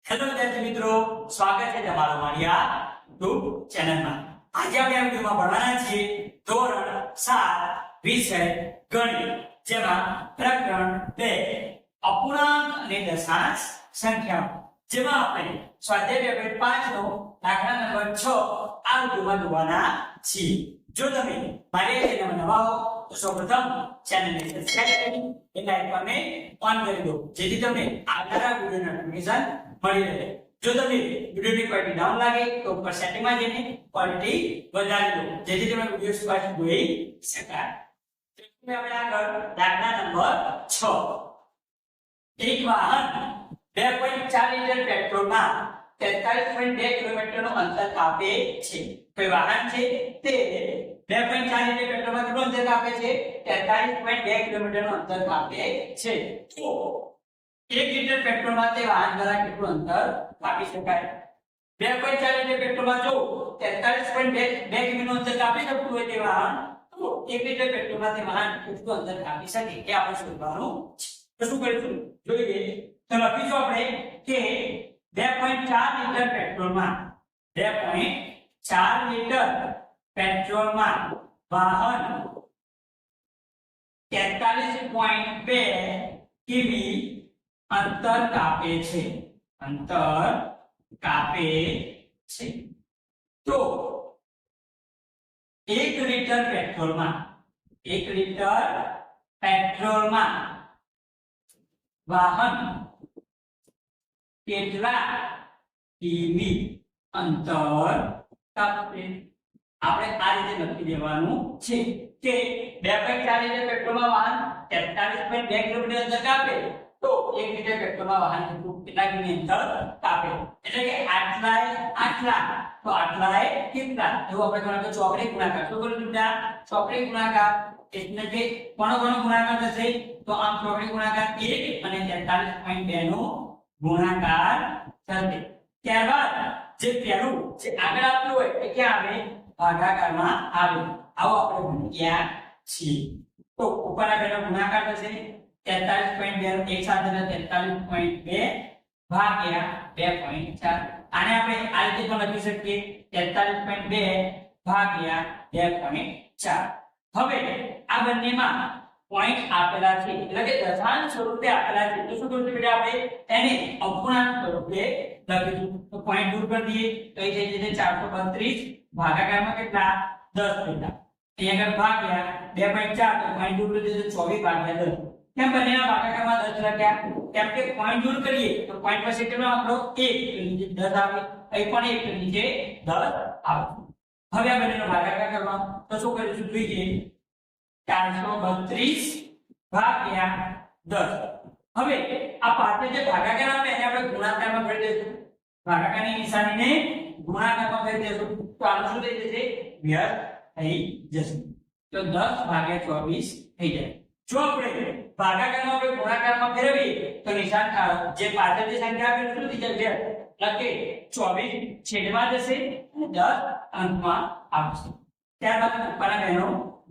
Hello વિદ્યાર્થી મિત્રો, સ્વાગત છે તમારું મારી આ YouTube ચેનલમાં। આજે આપણે આ વિડિયોમાં ભણવાના છીએ ધોરણ 7 વિષય ગણિત, જેમાં પ્રકરણ 2 અપૂર્ણાંક અને દશાંશ સંખ્યાઓ, જેમાં આપણે સ્વાધ્યાય પેપર 5 નો દાખલા નંબર 6 આ વિડિયોમાં જોવાના છીએ। જો તમે મારી આ ચેનલમાં નવા હો તો સૌપ્રથમ ચેનલને સબસ્ક્રાઇબ કરી બેલ આઇકોનને ઓન કરી દો, જેથી તમને આવનારા વિડિયોના નોટિફિકેશન મળી રહે। જો તમને વિડિયોની ક્વોલિટી ડાઉન લાગે તો ઉપર સેટિંગમાં જઈને ક્વોલિટી વધારી દો, જેથી તમે વિડિયો સ્પષ્ટ જોઈ શકાય। તો આપણે આગળ દાખલા નંબર 6, એક વાહન 2.4 લીટર પેટ્રોલમાં 43.2 કિલોમીટરનું અંતર કાપે છે। કોઈ વાહન છે તે 2.4 લીટર પેટ્રોલમાં કેટલું અંતર કાપે છે? 43.2 કિલોમીટરનું અંતર કાપે છે। તો 1 લીટર પેટ્રોલમાં તે વાહન દ્વારા કેટલું અંતર કાપી શકાય? 2.4 લીટર પેટ્રોલમાં જો 43.2 કિલોમીટરનું અંતર કાપી શકતું હોય તે વાહન, તો 1 લીટર પેટ્રોલમાં તે વાહન કેટલું અંતર કાપી શકે એ આપણે શોધવાનું છે। તો શું કરીશું જોઈએ, તો લખીશું આપણે કે 2.4 લીટર પેટ્રોલમાં 2.4 લીટર પેટ્રોલમાં વાહન 43.2 કિમી અંતર કાપે છે। અંતર કાપે છે તો 1 લીટર પેટ્રોલમાં 1 લીટર પેટ્રોલમાં વાહન કેટલા કિમી અંતર કાપે? આપણે આ રીતે લખી દેવાનું છે કે 2.4 લીટર પેટ્રોલમાં વાહન 43.2 કિલોમીટર અંતર કાપે તો 1 લીટર પેટ્રોલમાં વાહન કેટલા કિમી અંતર કાપે? એટલે કે આટલા તો આટલાએ કેટલા, જો આપણે ગણો તો ચોકડી ગુણાકાર, શું કરું બેટા? ચોકડી ગુણાકાર, એટલે કે કોનો ગુણાકાર થશે? તો આમ ચોકડી ગુણાકાર 1 અને 43.2 નો ગુણાકાર થશે। ત્યારબાદ જે પહેલું જે આગળ આપ્યું હોય એ ક્યાં આવે? ભાગાકારમાં આવે। આવો આપણે ભણ્યા છીએ। તો ઉપરના બેનો ગુણાકાર થશે 43.2 એક સાથે 43.2 ભાગ્યા 2.4। આને આપણે આ રીતે પણ લખી શકીએ 43.2 ભાગ્યા 2.4। હવે આ બંનેમાં પોઈન્ટ આપેલા છે, એટલે કે દશાંશ સ્વરૂપે આપેલા છે, તો શું કરશું બેટા? આપણે તેને અપૂર્ણાંક સ્વરૂપે લખીશું। તો પોઈન્ટ દૂર કરી દઈએ તો એ થઈ જશે 432 ભાગાકારમાં કેટલા? 10 બેટા। અહીંયા આગળ ભાગ્યા 2.4 તો પોઈન્ટ દૂર કરી દઈએ 24 ભાગ્યા 10। કેમ બંનેના ભાગાકારમાં 10 લખ્યા? કેમ કે પોઈન્ટ દૂર કરીએ તો પોઈન્ટ પાસે કેટલો આપણો 1 તો નીચે 10 આવે, અહીં પણ 1 તો નીચે 10 આવે। હવે આ બંનેનો ભાગાકાર કરવા તો શું કરીશું જોઈએ, 432 ભાગ્યા 10। હવે આ પાછળ જે ભાગાકાર આવે એને આપણે ગુણાકારમાં કરી દઈશું, ભાગાકારની નિશાનીને ગુણાકારમાં કરી દઈશું તો આનું શું થઈ જશે? વ્યસ્ત થઈ જશે। તો 10 ભાગ્યા 24 થઈ જાય। જો આપણે ભાગાકારનો આપણે ગુણાકારમાં ફેરવીએ તો નિશાન જે પાછળ જે સંખ્યા આપેલી શું થઈ જશે? એટલે 24 છેદમાં જશે અને 10 અંકમાં આવશે। ત્યારબાદ ઉપરના બેનો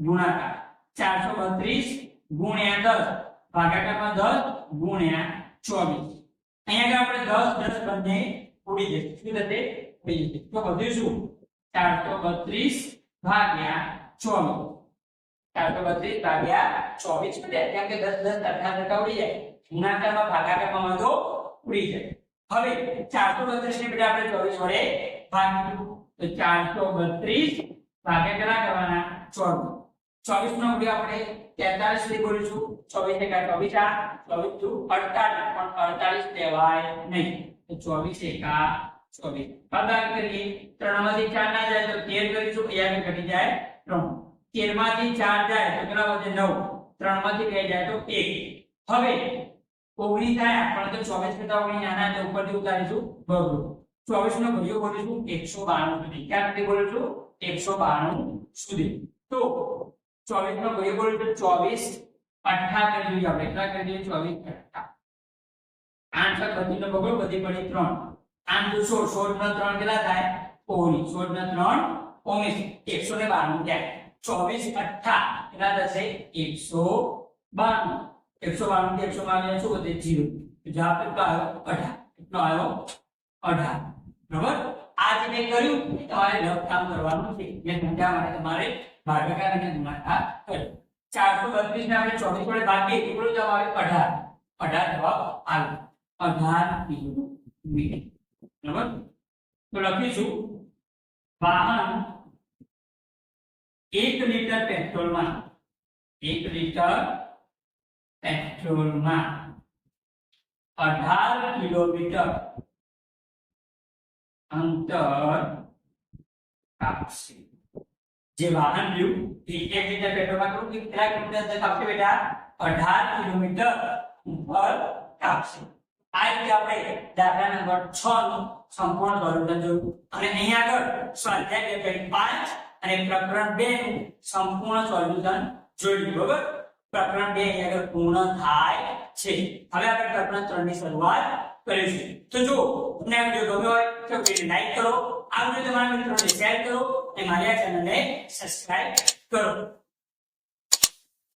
ગુણાકાર 432 ગુણ્યા 10 ભાગાકારમાં 10 ગુણ્યા 24। અહીંયા આગળ આપણે 10 બંને ઉડી જશે, શું થશે? ઉડી જશે। તો બધું શું? 432 ભાગ્યા 24, 432 ભાગ્યા 24 પડે, કેમ કે 10 સરખા ઉડી જાય, ગુણાકારમાં ભાગાકારમાં તો ઉડી જાય। હવે 432 ને બેટા આપણે 24 વડે ભાગીશું તો 432 ભાગ્યા કેટલા કરવાના? 24। 24 નો ઉડી આપણે 43 સુધી બોલીશું, 24 એકા 24, 24 દુ 48, પણ 48 લેવાય નહીં, તો 24 એકા 24 ભાગાકાર કરીએ। 3 માંથી 4 ના જાય તો 13 કરીશું, અહીંયા ઘટી જાય 3, 13 માંથી 4 જાય તો કેટલા વધે? 9, 3 માંથી 2 જાય તો 1। હવે 19 થાય, પણ તો 24 કરતા 19 નાના એટલે ઉપરથી ઉતારીશું બરોબર। 24 નો ઘડિયો બોલીશું 192 સુધી, ક્યાં સુધી બોલીશું? 192 સુધી। તો 24 નો ઘડિયો બોલીશું 24 8 કરી દઈએ આપણે, કેટલા કરી દઈએ? 24 8 8 બધીનો બગડો બધી પડી 3, 8 2 16, 16 નો 3 કેટલા થાય? 19, 16 નો 3 19, 192 થાય। 24 8 કેટલા થશે? 192, 192 થી 192 શું વધે? 0, તો જવાબ કેટલો આવ્યો? 18। કેટલો આવ્યો? 18 બરાબર આ જે મેં કર્યું એ તમારે લઘુ કામ કરવાનું છે મેં સમજાવવા માટે તમારે ભાગાકાર અને ગુણાકાર કર્યો 432 ને આપણે 24 વડે ભાગીએ કેટલો જવાબ આવે 18 જવાબ આવે 18 કિલોમીટર બરાબર તો લખીશું વાહન 1 લીટર પેટ્રોલમાં 1 લીટર પેટ્રોલમાં 18 કિલોમીટર અંતર કાપશે જે વાહન રહ્યું એ 1 લીટર પેટ્રોલમાં કેટલા કિલોમીટર અંતર કાપશે બેટા 18 કિલોમીટર અંતર કાપશે આ રીતે આપણે દાખલા નંબર 6 નું સંપૂર્ણ સોલ્યુશન જોયું અને અહીં આગળ સ્વાધ્યાય 2.5 અને પ્રકરણ 2 નું સંપૂર્ણ સોલ્યુશન જોયું બરાબર પ્રકરણ 2 અહીં આગળ પૂર્ણ થાય છે હવે આપણે પ્રકરણ 3 ની શરૂઆત કરીશું તો જો તમને આ વિડિયો ગમ્યો હોય તો વિડિયો લાઈક કરો આ વિડિયો તમારા મિત્રોને શેર કરો અને મારી આ ચેનલને સબસ્ક્રાઇબ કરો